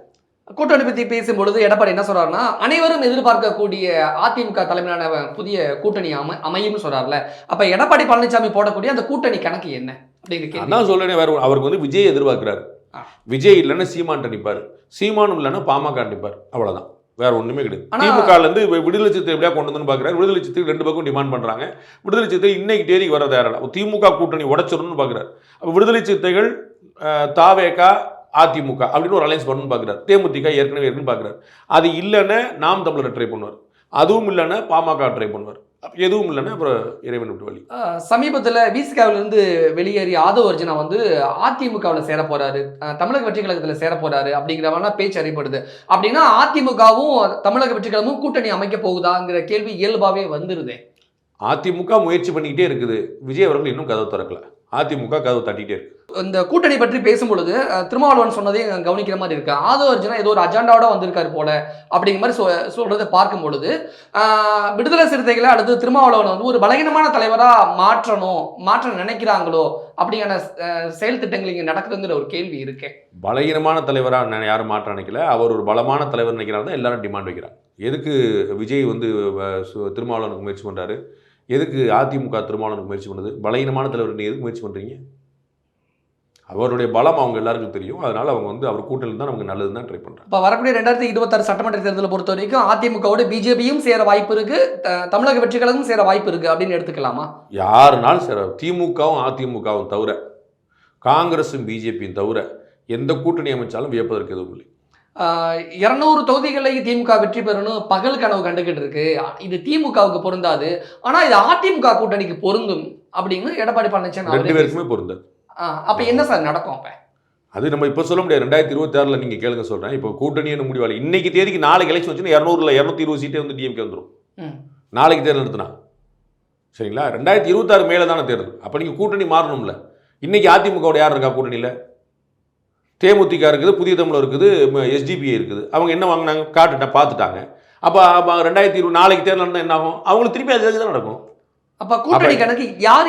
கூட்டணி பற்றி பேசும்பொழுது எடப்பாடி என்ன சொல்றாருன்னா, அனைவரும் எதிர்பார்க்கக்கூடிய அதிமுக தலைமையிலான புதிய கூட்டணி அமையும்னு சொல்றாருல. அப்ப எடப்பாடி பழனிசாமி போடக்கூடிய அந்த கூட்டணி கணக்கு என்ன அப்படின்னு நான் சொல்றேன். வேற அவருக்கு வந்து விஜய் எதிர்பார்க்கிறாரு. விஜய் இல்லைன்னா சீமான் நிற்பார், சீமானும் இல்லைன்னா பாமக நிற்பார், அவ்வளவுதான், வேற ஒண்ணுமே கிடையாது. திமுகலேருந்து விடுதலை சிறுத்தை எப்படியா கொண்டு வந்து பார்க்குறாரு. விடுதலை சிறுத்தை 2 பக்கம் டிமாண்ட் பண்றாங்க. விடுதலை சிறுத்தை இன்னைக்கு தேதிக்கு வர தயாரில்லை. திமுக கூட்டணி உடைச்சிடணும்னு பார்க்குறாரு. அப்போ விடுதலை சிறுத்தைகள், தாவேகா, அதிமுக அப்படின்னு ஒரு அலைன்ஸ் பண்ணணும்னு பார்க்குறாரு. தேமுதிக ஏற்கனவே இருக்குன்னு பார்க்குறாரு. அது இல்லைன்னா நாம் தமிழரை ட்ரை பண்ணுவார், அதுவும் இல்லைன்னா பாமக ட்ரை பண்ணுவார், எதுவும் இல்லைன்னா அப்புறம் இறைவன் விட்டு வழி. சமீபத்தில் விசிகாவிலிருந்து வெளியேறி ஆதவ அர்ஜுனா வந்து அதிமுகவில் சேர போறாரு, தமிழக வெற்றி கழகத்தில் சேர போறாரு அப்படிங்கிறவனா பேச்சு அறியப்படுது. அப்படின்னா அதிமுகவும் தமிழக வெற்றி கழகமும் கூட்டணி அமைக்க போகுதாங்கிற கேள்வி இயல்பாவே வந்துருது. அதிமுக முயற்சி பண்ணிக்கிட்டே இருக்குது, விஜய் அவர்கள் இன்னும் கதவு திறக்கல, அதிமுக கதவு தட்டிகிட்டே இருக்கு. இந்த கூட்டணி பற்றி பேசும்பொழுது திருமாவளவன் சொன்னதையும் கவனிக்கிற மாதிரி இருக்கு. ஆதவ அர்ஜுனா ஏதோ ஒரு அஜெண்டாவோட வந்திருக்காரு போல அப்படிங்கிற மாதிரி சொல்றதை பார்க்கும் பொழுது விடுதலை சிறுத்தைகளை அடுத்து திருமாவளவன் வந்து ஒரு பலகீனமான தலைவரா மாற்ற நினைக்கிறாங்களோ அப்படிங்கிற செயல் திட்டங்கள் இங்கே நடக்குதுங்கிற ஒரு கேள்வி இருக்கு. பலகீனமான தலைவராக யாரும் மாற்ற நினைக்கல, அவர் ஒரு பலமான தலைவர் நினைக்கிறாரு தான் எல்லாரும் டிமாண்ட் வைக்கிறாங்க. எதுக்கு விஜய் வந்து திருமாவளவனுக்கு முயற்சி பண்ணுறாரு, எதுக்கு அதிமுக திருமாவளவனுக்கு முயற்சி பண்ணுது? பலகீனமான தலைவர் நீங்கள் எதுக்கு முயற்சி பண்ணுறீங்க? அவருடைய பலம் அவங்க எல்லாருக்கும் தெரியும், அதனால அவங்க வந்து அவர் கூட்டணியில் தான் நமக்கு நல்லது தான் ட்ரை பண்ணுறாங்க. இப்போ வரக்கூடிய 2026 சட்டமன்ற தேர்தலை பொறுத்த வரைக்கும் அதிமுகவோட பிஜேபியும் சேர வாய்ப்பு இருக்கு, தமிழக வெற்றி கழகமும் சேர வாய்ப்பு இருக்கு அப்படின்னு எடுத்துக்கலாமா? யாருனாலும் சேர, திமுகவும் அதிமுகவும் தவிர, காங்கிரஸும் பிஜேபியும் தவிர எந்த கூட்டணி அமைச்சாலும் வியப்பதற்கு எதுவும் இல்லை. 200 தொகுதிகளில் திமுக வெற்றி பெறணும் பகல் கனவு கண்டுகிட்டு இருக்கு. இது திமுகவுக்கு பொருந்தாது, ஆனா இது அதிமுக கூட்டணிக்கு பொருந்தும் அப்படின்னு எடப்பாடி பழனிசாமி ரெண்டு பேருக்குமே பொருந்தாது. அப்ப என்ன சார் நடக்கும்? அப்ப அது நம்ம இப்போ சொல்ல முடியாது. 2026 நீங்கள் கேளுங்க சொல்கிறேன். இப்போ கூட்டணின்னு முடிவாளி இன்னைக்கு தேதிக்கு நாளைக்கு எலெக்ஷன் வச்சுன்னா 220 சீட்டே வந்து டிஎம்கே வந்துடும். நாளைக்கு தேர்தல் நடத்தினா சரிங்களா? 2026 மேலே தானே தேர்தல். அப்போ நீங்கள் கூட்டணி மாறணும்ல. இன்னைக்கு அதிமுகவோட யார் இருக்கா கூட்டணியில்? தேமுதிக இருக்குது, புதிய தமிழர் இருக்குது, எஸ்டிபிஐ இருக்குது. அவங்க என்ன வாங்கினாங்க பார்த்துட்டாங்க. அப்போ 2020 நாளைக்கு தேர்தல் நடந்தால் என்ன ஆகும்? அவங்களுக்கு திருப்பி அது தான் நடக்கும். அப்ப கூட்டணி கணக்கு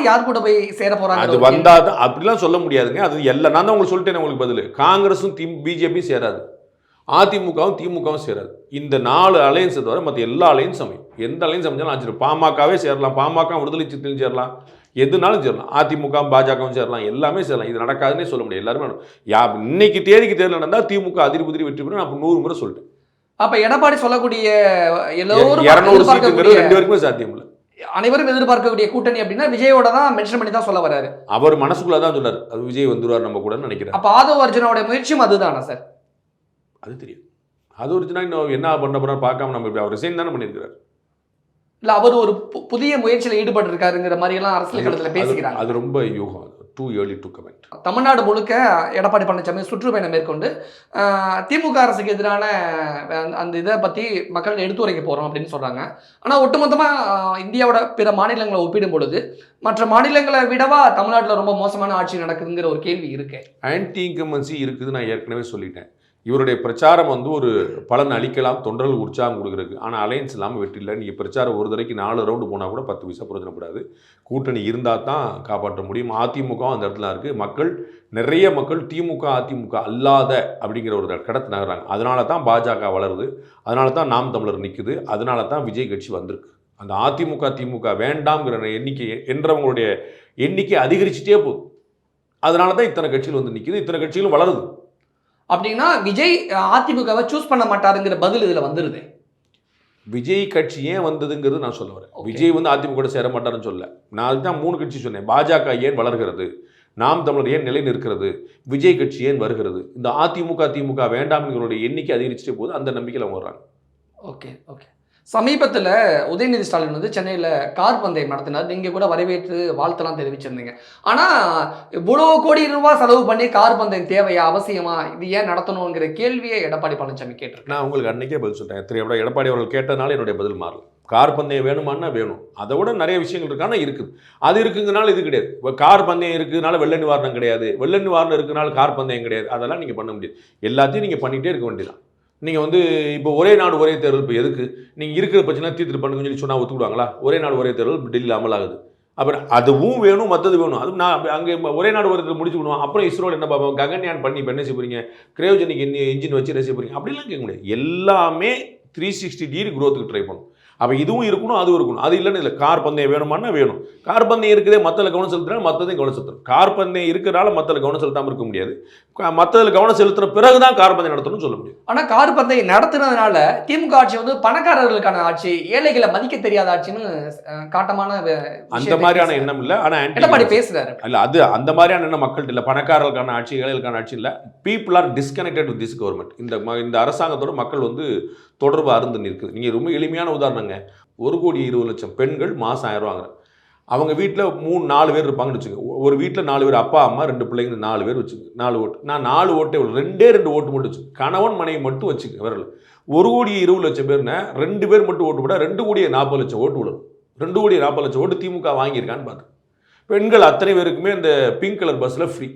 யார் கூட போய் சேர போறாங்க? அது வந்தா தான் அப்படிலாம் சொல்ல முடியாதுங்க. அது எல்லாம் நான் தான் உங்களுக்கு சொல்லிட்டேன். உங்களுக்கு பதில் காங்கிரஸும் பிஜேபியும் சேராது, அதிமுகவும் திமுகவும் சேராது. இந்த 4 அலையன்ஸை தவிர மற்ற எல்லா அலையன்ஸ் அமையும். எந்த அலையன்ஸ் அமைஞ்சாலும் ஆச்சு. பாமகவே சேரலாம், பாமக விடுதலை சிறுத்தையும் சேரலாம், எதுனாலும் சேரலாம். அதிமுக பாஜகவும் சேரலாம், எல்லாமே சேரலாம். இது நடக்காதுன்னே சொல்ல முடியாது. எல்லாருமே இன்னைக்கு தேதிக்கு தேர்தல் நடந்தால் திமுக அதிரி புதிரி வெற்றி பெறும். நான் 100 முறை சொல்லிட்டேன். அப்ப எடப்பாடி சொல்லக்கூடிய எல்லோரும் 200 சீட்டுங்கிறது 2 பேருக்குமே சாத்தியம் இல்லை. அனைவரும் எதிர்பார்க்கக்கூடிய கூட்டணி அப்படின்னா விஜயோட தான் மென்ஷன் பண்ணி தான் சொல்ல வராரு. அவர் மனசுக்குள்ள தான் சொன்னார், அது விஜய் வந்துருவார் நம்ம கூட நினைக்கிறேன். அப்ப ஆதவ அர்ஜுனோட முயற்சியும் அதுதானா சார்? அது தெரியும். ஆதவ அர்ஜுனா இன்னும் என்ன பண்ண போறாரு பார்க்காம நம்ம அவர் ரிசைன் தானே பண்ணியிருக்கிறார். இல்ல அவர் ஒரு புதிய முயற்சியில் ஈடுபட்டு இருக்காருங்கிற மாதிரி எல்லாம் அரசியல் களத்துல பேசிக்கிறாங்க. அது ரொம்ப யூகம், too early to comment. Tamil Nadu முழுக்க எடப்பாடி பழனிசாமி சுற்றுப்பயணம் மேற்கொண்டு திமுக அரசுக்கு எதிரான அந்த இதை பற்றி மக்கள் எடுத்துரைக்க போகிறோம் அப்படின்னு சொல்கிறாங்க. ஆனால் ஒட்டுமொத்தமாக இந்தியாவோட பிற மாநிலங்களை ஒப்பிடும் பொழுது மற்ற மாநிலங்களை விடவா தமிழ்நாட்டில் ரொம்ப மோசமான ஆட்சி நடக்குதுங்கிற ஒரு கேள்வி இருக்கு. ஆன்டி இன்கம்பன்சி இருக்குது, நான் ஏற்கனவே சொல்லிட்டேன். இவருடைய பிரச்சாரம் வந்து ஒரு பலன் அளிக்கலாம், தொண்டர்கள் உற்சாகம் கொடுக்குறதுக்கு. ஆனால் அலையன்ஸ் இல்லாமல் வெற்றி இல்லை. நீங்கள் பிரச்சாரம் ஒரு தடவைக்கு 4 ரவுண்டு போனால் கூட 10 பைசா பிரயோஜனப்படாது. கூட்டணி இருந்தால் தான் காப்பாற்ற முடியும். அதிமுக அந்த இடத்துல இருக்குது. நிறைய மக்கள் திமுக அதிமுக அல்லாத அப்படிங்கிற ஒரு கடத்து நகர்றாங்க. அதனால தான் பாஜக வளருது, அதனால தான் நாம் தமிழர் நிற்குது, அதனால தான் விஜய் கட்சி வந்திருக்கு. அந்த அதிமுக திமுக வேண்டாம்ங்கிற எண்ணிக்கை என்றவங்களுடைய எண்ணிக்கை அதிகரிச்சுட்டே போகுது. அதனால தான் இத்தனை கட்சிகள் வந்து நிற்குது, இத்தனை கட்சிகளும் வளருது. அப்படின்னா விஜய் அதிமுகவை சூஸ் பண்ண மாட்டாருங்கிற பதில் இதுல வந்துருது. விஜய் கட்சி ஏன் வந்ததுங்கிறது நான் சொல்ல வரேன். விஜய் வந்து அதிமுக சேர மாட்டாருன்னு சொல்ல. நான் அதுதான் 3 கட்சி சொன்னேன். பாஜக ஏன் வளர்கிறது, நாம் தமிழர் ஏன் நிலை நிற்கிறது, விஜய் கட்சி ஏன் வருகிறது. இந்த அதிமுக திமுக வேண்டாம்ங்கிறோட எண்ணிக்கை அதிகரிச்சுட்டே போது அந்த நம்பிக்கையில் அவங்க வர்றாங்க. Okay okay. சமீபத்தில் உதயநிதி ஸ்டாலின் வந்து சென்னையில் கார் பந்தயம் நடத்தினார். நீங்கள் கூட வரவேற்று வாழ்த்தெல்லாம் தெரிவிச்சிருந்தீங்க. ஆனால் இவ்வளோ கோடி ரூபாய் செலவு பண்ணி கார் பந்தயம் தேவையா, அவசியமா, இது ஏன் நடத்தணுங்கிற கேள்வியை எடப்பாடி பழனிசாமி கேட்டிருக்கேன். நான் உங்களுக்கு அன்றைக்கே பதில் சொல்லிட்டேன். எடப்பாடி அவர்கள் கேட்டதுனால என்னுடைய பதில் மாறல. கார் பந்தயம் வேணுமானா வேணும், அதை விட நிறைய விஷயங்கள் இருக்கானா இருக்குது. அது இருக்குங்கனால இது கிடையாது. இப்போ கார் பந்தயம் இருக்குதுனால வெள்ள நிவாரணம் கிடையாது, வெள்ள நிவாரணம் இருக்குனால கார் பந்தயம் கிடையாது. அதெல்லாம் நீங்கள் பண்ண முடியாது. எல்லாத்தையும் நீங்கள் பண்ணிகிட்டே இருக்க வேண்டியதான். நீங்கள் வந்து இப்போ ஒரே நாடு ஒரே தேர்தல் இப்போ எதுக்கு? நீங்கள் இருக்கிற பிரச்சனை தீர்த்து பண்ணுங்கன்னு சொல்லி சொன்னால் ஒத்துக்கிடுவாங்களா? ஒரே நாடு ஒரே தேர்தல் டெல்லியில் அமலாகுது. அப்புறம் அதுவும் வேணும், மற்றது வேணும். அது நான் அங்கே ஒரே நாடு ஒரே தேர்தல் முடிச்சு விடுவோம். அப்புறம் இஸ்ரோவில் என்ன பார்ப்போம், ககன்யான் பண்ணி இப்போ என்ன செய்ய போகிறீங்க, கிரையோஜெனிக் இன்ஜின் வச்சு என்ன செய்ய போகிறீங்க அப்படிலாம் கேட்க முடியாது. எல்லாமே 360 டிகிரி க்ரோத்துக்கு ட்ரை பண்ணும். அப்போ இதுவும் இருக்கணும், அதுவும் இருக்கணும். அது இல்லைன்னு இல்லை. கார் பந்தயம் வேணுமானா வேணும். கார் பந்தயம் இருக்குதே, மற்றதில் கவனம் செலுத்துறாங்க, மற்றதையும் கவனம் செலுத்தணும். கார் பந்தயம் இருக்கிறனால மற்றதில் கவனம் செலுத்தாமல் இருக்க முடியாது. மற்றதில் கவனம் செலுத்துற பிறகு தான் கார் பந்தயம் நடத்தணும்னு சொல்ல முடியும். ஆனால் கார் பந்தயம் நடத்துனதுனால திமுக ஆட்சி வந்து பணக்காரர்களுக்கான ஆட்சி, ஏழைகளை மதிக்க தெரியாத ஆட்சின்னு காட்டமான அந்த மாதிரியான எண்ணம் இல்லை. ஆனால் எடப்பாடி பேசுறாரு. இல்லை, அது அந்த மாதிரியான எண்ணம் மக்கள்கிட்ட இல்லை. பணக்காரர்களுக்கான ஆட்சி, ஏழைகளுக்கான ஆட்சி இல்லை. People are disconnected with this government. இந்த அரசாங்கத்தோட மக்கள் வந்து தொடர்பு அருந்து நிற்குது. நீங்கள் ரொம்ப எளிமையான உதாரணங்க. 1,20,00,000 பெண்கள் மாதம் 1000 வாங்குறாங்க. அவங்க வீட்டில் 3-4 பேர் இருப்பாங்கன்னு வச்சுக்கோங்க. ஒரு வீட்டில் 4 பேர், அப்பா அம்மா 2 பிள்ளைங்க, 4 பேர் வச்சுக்கோங்க. 4 ஓட்டு. நான் 4 ஓட்டே 2 ஓட்டு மட்டும் வச்சுக்கோங்க. கணவன் மனைவி மட்டும் வச்சுக்கோங்க. வரல 1,20,00,000 பேர்னா 2 பேர் மட்டும் ஓட்டு போட்டால் 2,40,00,000 ஓட்டு விடும். 2,40,00,000 ஓட்டு திமுக வாங்கியிருக்கான்னு பார்த்து. பெண்கள் அத்தனை பேருக்குமே இந்த பிங்க் கலர் பஸ்ஸில் ஃப்ரீ.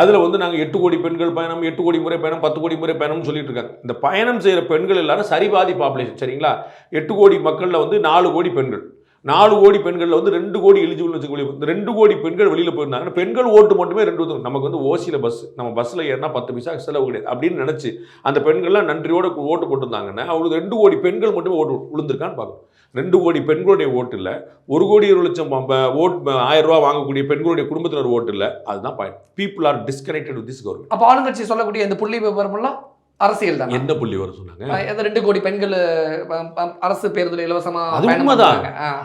அதில் வந்து நாங்கள் 8 கோடி பெண்கள் பயணம், 8 கோடி முறை பயணம், 10 கோடி முறை பயணம்னு சொல்லிட்டு இருக்காங்க. இந்த பயணம் செய்கிற பெண்கள் எல்லாரும் சரிபாதி பாப்புலேஷன், சரிங்களா? 8 கோடி மக்களில் வந்து 4 கோடி பெண்கள். 4 கோடி பெண்களில் வந்து 2 கோடி எலிஜிபிள் வச்சுக்கொள்ளி. இந்த 2 கோடி பெண்கள் வெளியில் போயிருந்தாங்க. பெண்கள் ஓட்டு மட்டுமே 2 நமக்கு வந்து ஓசியில் பஸ், நம்ம பஸ்ஸில் ஏறினா 10 பைசா செலவு கிடையாது அப்படின்னு நினச்சி அந்த பெண்கள்லாம் நன்றியோடு ஓட்டு போட்டிருந்தாங்கன்னா அவங்களுக்கு 2 கோடி பெண்கள் மட்டுமே ஓட்டு விழுந்திருக்கான்னு பார்க்கணும். 2 கோடி பெண்களுடைய ஓட்டு இல்லை. 1,20,00,000 ஓட்டு 1000 ரூபா வாங்கக்கூடிய பெண்களுடைய குடும்பத்தினர் ஓட்டு இல்லை. அதுதான் point. People are disconnected with this government. அப்போ ஆளுங்கட்சி சொல்லக்கூடிய இந்த புள்ளி விவரமெல்லாம் அரசியல் தான். எந்த புள்ளி வர சொன்னாங்க? 2 கோடி பெண்கள் அரசு பேருந்துல இலவசமா. அது உண்மைதான்,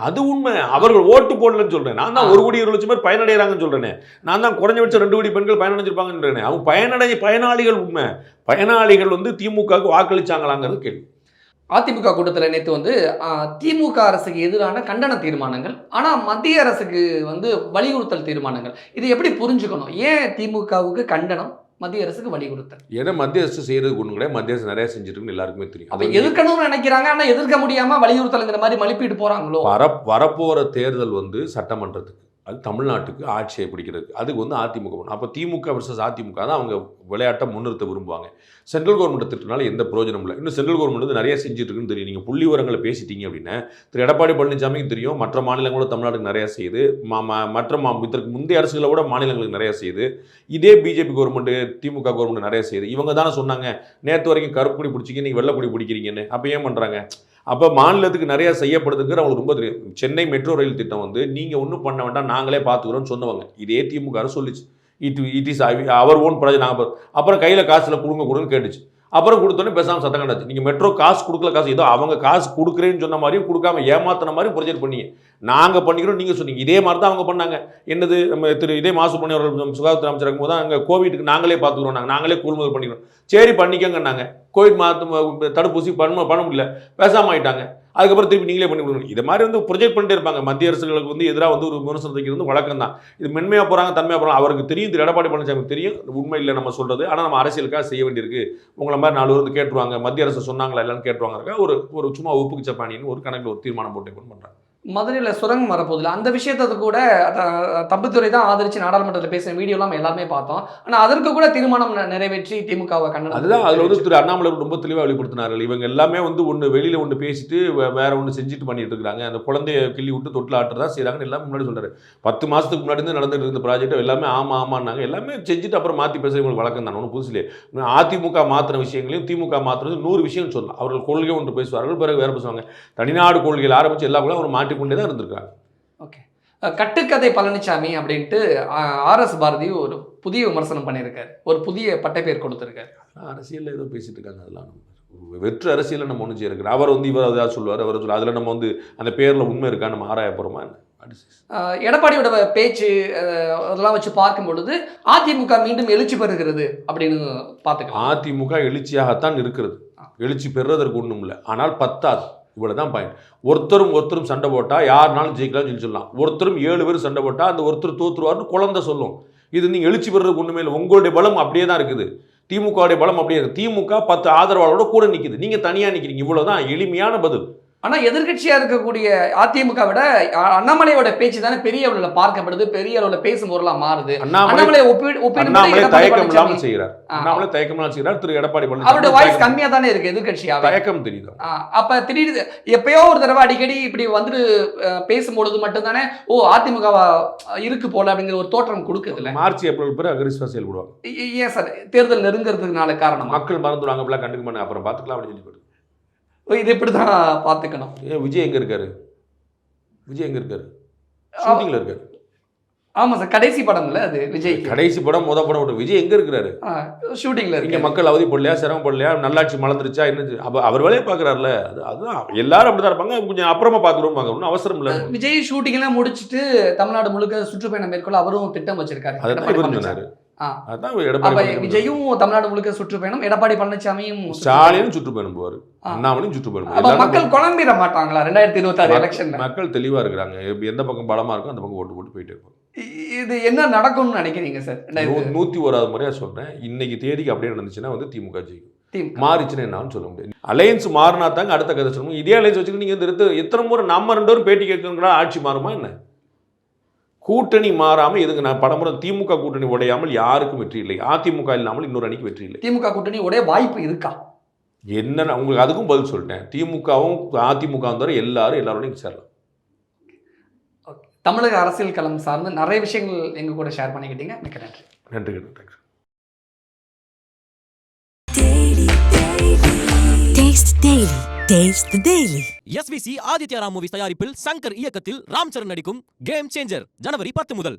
அது உண்மை. அவர்கள் ஓட்டு போடலன்னு சொல்றேன். நான் தான் 1,20,00,000 பேர் பயனடைகிறாங்கன்னு சொல்றேன். நான் தான் குறைஞ்சபட்சம் 2 கோடி பெண்கள் பயனடைஞ்சிருப்பாங்கன்னு. அவங்க பயனாளிகள் உண்மை. பயனாளிகள் வந்து திமுகவுக்கு வாக்களிச்சாங்களாங்கிறது கேள்வி. அதிமுக கூட்டத்தில் நேற்று வந்து திமுக அரசுக்கு எதிரான கண்டன தீர்மானங்கள், ஆனால் மத்திய அரசுக்கு வந்து வலியுறுத்தல் தீர்மானங்கள். இது எப்படி புரிஞ்சுக்கணும்? ஏன் திமுகவுக்கு கண்டனம், மத்திய அரசுக்கு வலியுறுத்தல்? ஏன்னா மத்திய அரசு செய்யறதுக்கு ஒன்று கிடையாது. மத்திய அரசு நிறைய செஞ்சுருக்குன்னு எல்லாருக்குமே தெரியும். அப்போ எதிர்க்கணும்னு நினைக்கிறாங்க, ஆனால் எதிர்க்க முடியாம வலியுறுத்தல்ங்கிற மாதிரி மலிப்பீடு போறாங்களோ? வரப்போற தேர்தல் வந்து சட்டமன்றத்துக்கு, அது தமிழ்நாட்டுக்கு ஆட்சியை பிடிக்கிறது. அதுக்கு வந்து அதிமுக பண்ணணும். அப்போ திமுக வர்சஸ் அதிமுக தான் அவங்க விளையாட்டை முன்னிறுத்த விரும்புவாங்க. சென்ட்ரல் கவர்மெண்ட் திட்டனால எந்த பிரயோஜனம் இல்லை. இன்னும் சென்ட்ரல் கவர்மெண்ட் வந்து நிறைய செஞ்சுட்டு இருக்குன்னு தெரியும். நீங்கள் புள்ளி விவரங்களை பேசிட்டீங்க அப்படின்னா திரு எடப்பாடி பழனிசாமிக்கு தெரியும். மற்ற மாநிலங்களோட தமிழ்நாட்டுக்கு நிறையா செய்யுது. இதற்கு முந்தைய அரசுகளை விட மாநிலங்களுக்கு நிறையா செய்யுது. இதே பிஜேபி கவர்மெண்ட்டு, திமுக கவர்மெண்ட் நிறைய செய்யுது. இவங்க தானே சொன்னாங்க நேற்று வரைக்கும் கருப்பு கொடி பிடிச்சிங்க, நீங்கள் வெள்ளை கொடி பிடிக்கிறீங்கன்னு. அப்போ ஏன் பண்ணுறாங்க? அப்போ மாநிலத்துக்கு நிறையா செய்யப்படுதுங்கிற அவங்களுக்கு ரொம்ப தெரியும். சென்னை மெட்ரோ ரயில் திட்டம் வந்து நீங்கள் ஒன்றும் பண்ண வேண்டாம், நாங்களே பார்த்துக்கிறோன்னு சொன்னவங்க. இதே திமுக சொல்லிச்சு, it is our own project. நாங்கள் அப்புறம் கையில் காசில் கொடுன்னு கேட்டுச்சு. அப்புறம் கொடுத்தோன்னே பேசாமல் சத்தம் கண்டாச்சு. நீங்கள் மெட்ரோ காசு கொடுக்கல, காசு ஏதோ அவங்க காசு கொடுக்குறேன்னு சொன்ன மாதிரியும் கொடுக்காம ஏமாத்தின மாதிரியும் ப்ரொஜெக்ட் பண்ணீங்க. நாங்கள் பண்ணிக்கிறோம் நீங்கள் சொன்னீங்க. இதே மாதிரி தான் அவங்க பண்ணாங்க. என்னது, நம்ம இதே மாசு பண்ணி அவர்கள் சுகாதார அமைச்சர் இருக்கும்போது தான் அங்கே கோவிட்டுக்கு நாங்களே பார்த்துக்கிறோம், நாங்களே கொள்முதல் பண்ணிக்கிறோம். சரி பண்ணிக்கங்கன்னாங்க. கோவிட் தடுப்பூசி பண்ண முடியல, பேசாமல் ஆகிட்டாங்க. அதுக்கப்புறம் திருப்பி நீங்களே பண்ணி கொடுக்கணும். இது மாதிரி வந்து ப்ரொஜெக்ட் பண்ணிட்டே இருப்பாங்க. மத்திய அரசுகளுக்கு வந்து எதிராக வந்து ஒரு விமர்சனம் வைக்கிறது வந்து வழக்கம் தான். இது மென்மையாக போகிறாங்க, தன்மையாக போகிறாங்க. அவருக்கு தெரியும், திரு எடப்பாடி பழனிசாமி தெரியும் உண்மை இல்லை நம்ம சொல்கிறது. ஆனால் நம்ம அரசியலுக்காக செய்ய வேண்டியிருக்கு. உங்களை மாதிரி 4 வந்து கேட்டுருவாங்க, மத்திய அரசு சொன்னாங்களா இல்லைன்னு கேட்டுருவாங்க. ஒரு சும்மா ஒப்புக்கு சப்பானின்னு ஒரு கணக்கில் ஒரு தீர்மானம் போட்டு பண்ணுறாங்க. மதுரையில் சுரங்கம் வரப்போதில்லை, அந்த விஷயத்தை கூட தம்பித்துறை தான் ஆதரிச்சு நாடாளுமன்றத்தில் பேசுகிற வீடியோலாம் நம்ம எல்லாருமே பார்த்தோம். ஆனால் அதற்கு கூட தீர்மானம் நிறைவேற்றி திமுகவை கண்டனம். அதுதான் அதில் வந்து திரு அண்ணாமலை ரொம்ப தெளிவாக வெளிப்படுத்தினார்கள். இவங்க எல்லாமே வந்து ஒன்று வெளியில் ஒன்று பேசிட்டு வேற ஒன்று செஞ்சுட்டு பண்ணிட்டு இருக்காங்க. அந்த குழந்தைய கிள்ளி விட்டு தொட்டில் ஆட்டுறதா செய்கிறாங்கன்னு எல்லாமே முன்னாடி சொல்கிறாரு. 10 மாதத்துக்கு முன்னாடி இருந்து நடந்துட்டு இருந்த ப்ராஜெக்ட் எல்லாமே ஆமான்னாங்க. எல்லாமே செஞ்சுட்டு அப்புறம் மாற்றி பேசுகிறவங்களுக்கு வழக்கம் தான். ஒன்றும் புதுசிலே அதிமுக மாற்றின விஷயங்களையும் திமுக மாற்றுறது 100 விஷயம் சொல்லலாம். அவர்கள் கொள்கை ஒன்று பேசுவார்கள், பிறகு வேறு பேசுவாங்க. தனிநாடு கொள்கையில் ஆரம்பித்து எல்லா கூட ஒரு மாற்றிக்கொண்டே தான் இருந்திருக்காங்க. ஓகே, கட்டுக்கதை பழனிசாமி அப்படின்ட்டு ஆர்எஸ் பாரதி ஒரு புதிய விமர்சனம் பண்ணியிருக்காரு, ஒரு புதிய பட்டப்பேர் கொடுத்துருக்காரு. அரசியலில் ஏதோ பேசிட்டு இருக்காங்க. அதெல்லாம் நம்ம வெற்று அரசியலில் நம்ம ஒன்று செய்யிருக்கிறோம். அவர் வந்து இவர் அதாவது சொல்லுவார், அவர் சொல்லுவார். அதில் நம்ம வந்து அந்த பேரில் உண்மை இருக்கா நம்ம ஆராய போகிறோமா? எடப்பாடியோட பேச்சு அதெல்லாம் வச்சு பார்க்கும் பொழுது அதிமுக மீண்டும் எழுச்சி பெறுகிறது அப்படின்னு பார்த்துக்கலாம். அதிமுக எழுச்சியாகத்தான் இருக்கிறது. எழுச்சி பெறுறதற்கு ஒன்றும் இல்லை, ஆனால் பத்தாது. இவ்வளோதான் பாயிண்ட். ஒருத்தரும் சண்டை போட்டால் யாருனாலும் ஜெயிக்கலாம்னு சொல்லலாம். ஒருத்தரும் 7 பேர் சண்டை போட்டால் அந்த ஒருத்தர் தோற்றுருவார்னு குழந்தை சொல்லும். இது நீங்கள் எழுச்சி பெறுறதுக்கு ஒன்றுமே இல்லை. உங்களுடைய பலம் அப்படியே தான் இருக்குது. திமுகவுடைய பலம் அப்படியே இருக்குது. திமுக 10 ஆதரவாளரோட கூட நிற்குது, நீங்கள் தனியாக நிற்கிறீங்க. இவ்வளோதான் எளிமையான பதில். ஆனால் எதிர்கட்சியாக இருக்கக்கூடிய அதிமுக விட அண்ணாமலையோட பேச்சு தானே பெரிய அளவில் பார்க்கப்படுது, பெரிய அளவில் பேசும் பொருளாக மாறுது. அண்ணாமலை தயக்கம் இல்லாமல் செய்கிறார். அண்ணாமலை தயக்கம் இல்லாமல் செய்கிறார். திரு எடப்பாடி பழனிசாமி அவருடைய வாய்ஸ் கம்மியாக தானே இருக்கு எதிர்கட்சியாக. தயக்கம் தெரியுது. அப்ப திடீர்னு எப்பயோ ஒரு தடவை அடிக்கடி இப்படி வந்துட்டு பேசும்பொழுது மட்டும்தானே ஓ அதிமுக இருக்கு போல அப்படிங்கிற ஒரு தோற்றம் கொடுக்குதுல்ல. மார்ச் ஏப்ரல் பிறகு அக்ரெசிவா செயல்படுவாங்க. ஏன் சார் தேர்தல் நெருங்கிறதுனால காரணம்? மக்கள் மறந்துடுவாங்க, கண்டுக்க மாட்டாங்க, அப்புறம் பார்த்துக்கலாம் அப்படின்னு சொல்லி. இது இப்படி தான் பார்த்துக்கணும். ஏன் விஜய் எங்கே இருக்காரு? விஜய் எங்கே இருக்காரு? ஷூட்டிங்கில் இருக்காரு. ஆமாம் சார், கடைசி படம்ல அது விஜய். கடைசி படம் முத படம் விட்டு விஜய் எங்கே இருக்கிறாரு? ஷூட்டிங்கில் இங்கே இருக்கு. மக்கள் அவதிப்படலையா, சிரமப்படலையா, நல்லாட்சி மலர்ந்துருச்சா என்ன? அப்போ அவர் வேலையை பார்க்குறாருல. அதுதான் எல்லாரும் அப்படி தான் இருப்பாங்க. கொஞ்சம் அப்புறமா பார்க்குறோம், ஒன்றும் அவசரம் இல்லை. விஜய் ஷூட்டிங்லாம் முடிச்சுட்டு தமிழ்நாடு முழுக்க சுற்றுப்பயணம் மேற்கொள்ள அவரும் திட்டம் வச்சிருக்காரு. அதான் இவர் சொன்னார். அதான் எடப்பாடி விஜயும் தமிழ்நாடு முழுக்க சுற்றுப்பயணம், எடப்பாடி பழனிசாமியும் ஸ்டாலினும் சுற்றுப்பயணம் போவார், அண்ணாமலையும் சுற்றுப்பயணம். மக்கள் குழம்பிட மாட்டாங்களா 2026 எலெக்ஷன்ல? மக்கள் தெளிவா இருக்கிறாங்க. எந்த பக்கம் பலமா இருக்கோ அந்த பக்கம் ஓட்டு போட்டு போயிட்டே இருப்பாங்க. இது என்ன நடக்கும்னு நினைக்கிறீங்க சார்? 101வது முறையா சொல்றேன், இன்னைக்கு தேதிக்கு அப்படியே நடந்துச்சுன்னா வந்து திமுக ஜெயிக்கும். மாறிச்சுன்னா என்னன்னு சொல்ல முடியாது. அலையன்ஸ் மாறினா தாங்க அடுத்த கதை சொல்லுங்க. இதே அலையன்ஸ் வச்சுட்டு நீங்க எத்தனை முறை நம்ம 2 பேரும் பேட்டி கேட்கணுங்களா? ஆட்சி மாறுமா என்ன? கூட்டணி மாறாம எதுங்க? நான் படமுறை திமுக கூட்டணி உடையாமல் யாருக்கும் வெற்றி இல்லை. அதிமுக இல்லாமல் இன்னொரு அணிக்கு வெற்றி இல்லை. திமுக கூட்டணி உடைய வாய்ப்பு இருக்கா? என்ன உங்களுக்கு அதுக்கும் பதில் சொல்லிட்டேன். திமுகவும் அதிமுகவும் தவிர எல்லாரோடையும் சேரலாம். தமிழக அரசியல் களம் சார்ந்து நிறைய விஷயங்கள் எங்க கூட ஷேர் பண்ணிக்கிட்டீங்க. மிக்க நன்றி. நன்றி. Thanks. Taste the Daily. Taste the Daily. SVC Aditya Ram movies தயாரிப்பில் சங்கர் இயக்கத்தில் ராம் சரண் நடிக்கும் கேம் சேஞ்சர் ஜனவரி 10 முதல்.